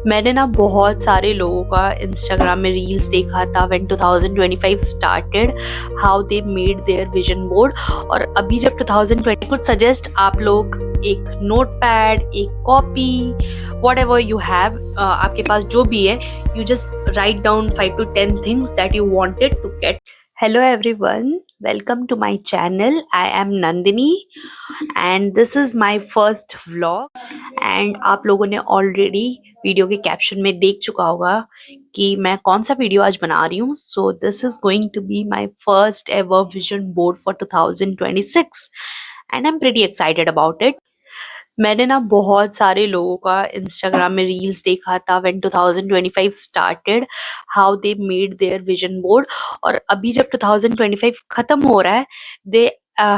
मैंने ना बहुत सारे लोगों का इंस्टाग्राम में रील्स देखा था when 2025 started, how they made their vision board. और अभी जब 2020 कुछ सजेस्ट आप लोग एक नोटपैड, एक copy, whatever you have, आपके पास जो भी है, you just write down 5 to 10 things that you wanted to get. Hello everyone, welcome to my channel. I am Nandini and this is my first vlog. And आप लोगों ने already video के caption में देख चुका होगा कि मैं कौन सा वीडियो आज बना रही हूँ। So this is going to be my first ever vision board for 2026 and I am pretty excited about it. मैंने ना बहुत सारे लोगों का इंस्टाग्राम में रील्स देखा था when 2025 started, how they made their vision board. और अभी जब 2025 खत्म हो रहा है, दे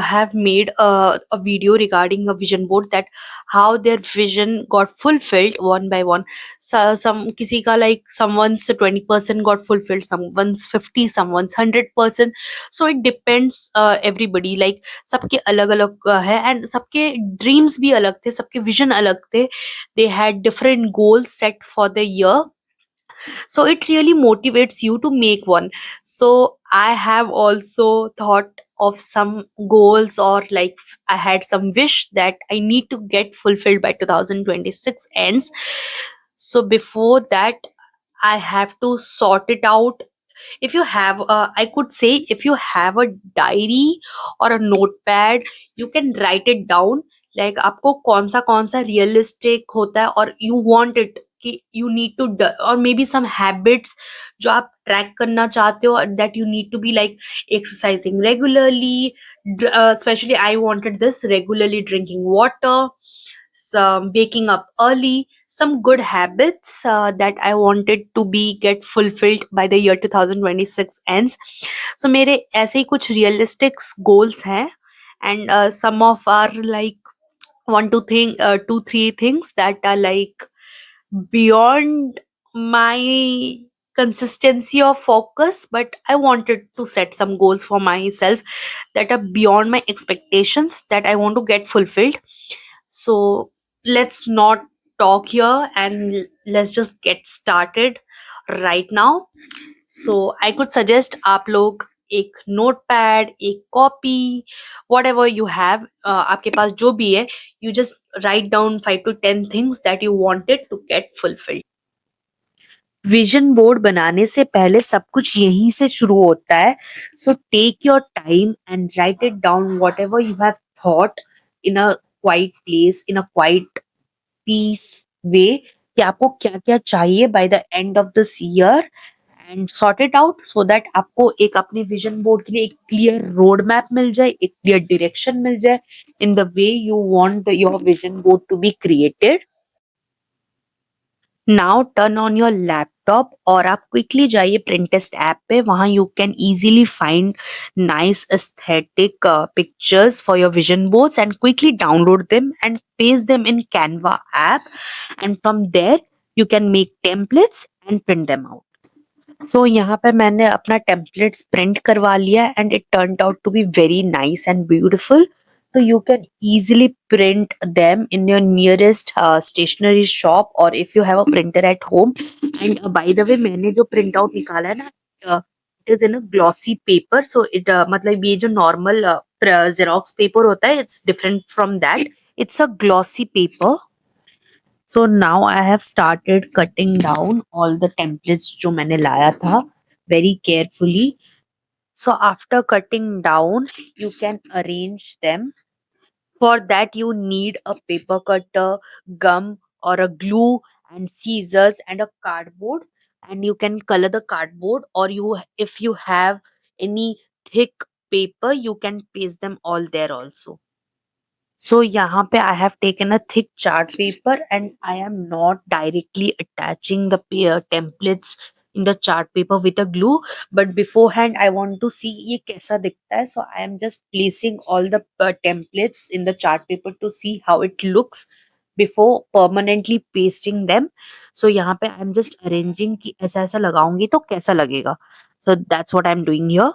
have made a video regarding a vision board that how their vision got fulfilled one by one. So some किसी का like someone's 20% got fulfilled, someone's 50, someone's 100%. So it depends everybody, like सबके अलग अलग है एंड सबके dreams भी अलग थे, सबके विजन अलग थे। They had different goals set for the year, so it really motivates you to make one. So I have also thought of some goals, or like I had some wish that I need to get fulfilled by 2026 ends. So before that, I have to sort it out. If you have I could say, if you have a diary or a notepad, you can write it down, like आपको कौन सा realistic होता है और you want it कि you need to, और may be some habits जो आप ट्रैक करना चाहते हो, that you need to be like exercising regularly, specially I wanted this, regularly drinking water, some waking up early, some good habits that I wanted to be get fulfilled by the year 2026 ends. So मेरे ऐसे ही कुछ realistic goals हैं, and some of are like one two thing 2 3 things that are like beyond my consistency or focus, but I wanted to set some goals for myself that are beyond my expectations that I want to get fulfilled. So let's not talk here and let's just get started right now. So I could suggest आप लोग एक notepad, एक copy, whatever you have, आपके पास जो भी है, you just write down 5 to 10 things that you wanted to get fulfilled. Vision board बनाने से पहले सब कुछ यहीं से शुरू होता है। So take your time and write it down whatever you have thought in a quiet place, in a quiet peace way, कि आपको क्या क्या चाहिए by the end of this year, and sort it out so that आपको एक अपने vision board के लिए एक क्लियर रोड मैप मिल जाए, एक क्लियर डायरेक्शन मिल जाए in the way you want your vision board to be created. Now turn on your laptop और आप क्विकली जाइए प्रिंटेस्ट ऐप पे, वहां you can easily find nice aesthetic pictures for your vision boards and quickly download them and paste them in Canva app, and from there you can make templates and print them out. So यहाँ पे मैंने अपना templates print करवा लिया and it turned out to be very nice and beautiful. So you can easily print them in your nearest stationery shop, or if you have a printer at home. And by the way, मैंने जो print out निकाला है ना, it is in a glossy paper. So it मतलब ये जो normal xerox paper होता है, it's different from that. It's a glossy paper. So now I have started cutting down all the templates जो मैंने लाया था very carefully. So after cutting down, you can arrange them. For that, you need a paper cutter, gum or a glue, and scissors and a cardboard. And you can color the cardboard, or you, if you have any thick paper, you can paste them all there also. So यहाँ पे I have taken a thick chart paper and I am not directly attaching the templates in the chart paper with a glue, but beforehand I want to see ये कैसा दिखता है. So I am just placing all the templates in the chart paper to see how it looks before permanently pasting them. So यहाँ पे I am just arranging कि ऐसा ऐसा लगाऊंगी तो कैसा लगेगा. So that's what I am doing here.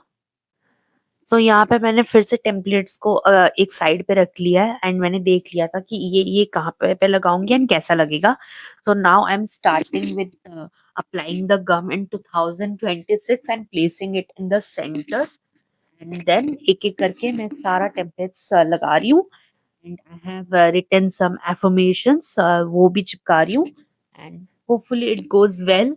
सो यहाँ पे मैंने फिर से टेम्पलेट्स को एक साइड पे रख लिया है एंड मैंने देख लिया था कि ये कहाँ पे लगाऊंगी एंड कैसा लगेगा. So now I am starting with applying the gum in 2026 and placing it in the center. And then एक एक करके मैं सारा टेम्पलेट्स लगा रही हूँ. And I have written some affirmations, वो भी चिपका रही हूँ. And hopefully it goes well.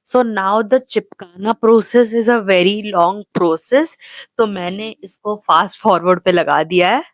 So now the चिपकाना process is a very long process, तो मैंने इसको फास्ट फॉरवर्ड पे लगा दिया है.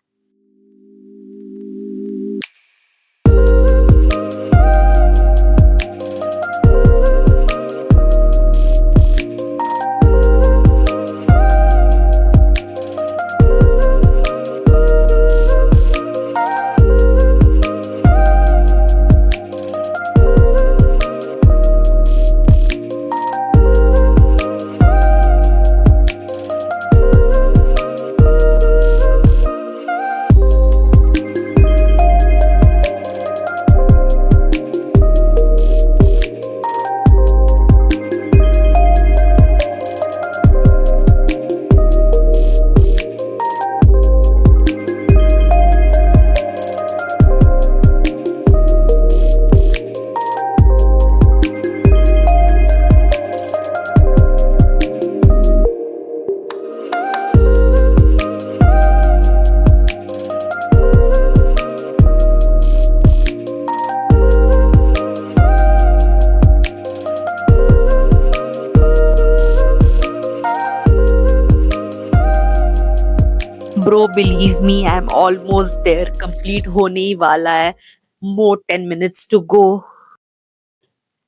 Bro believe me, I am almost there. Complete होने ही वाला है. More 10 minutes to go.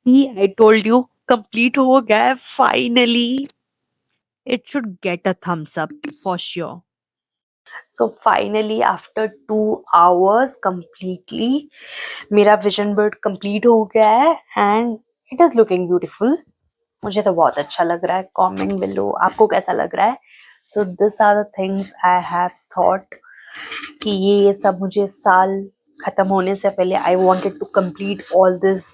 See, I told you, complete हो गया है finally. It should get a thumbs up for sure. So finally after 2 hours completely मेरा vision board complete हो गया है and it is looking beautiful. मुझे तो बहुत अच्छा लग रहा है. कमेंट बिलो आपको कैसा लग रहा है. So this are the things I have thought कि ये सब मुझे साल खत्म होने से पहले I wanted to complete all this.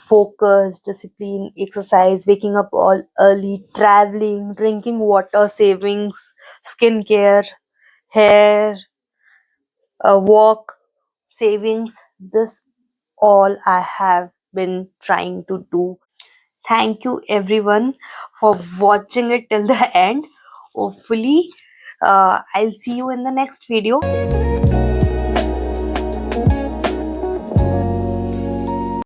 Focus, discipline, exercise, waking up all early, traveling, drinking water, savings, skincare, hair, walk, savings. This all I have been trying to do. Thank you everyone for watching it till the end. Hopefully, I'll see you in the next video.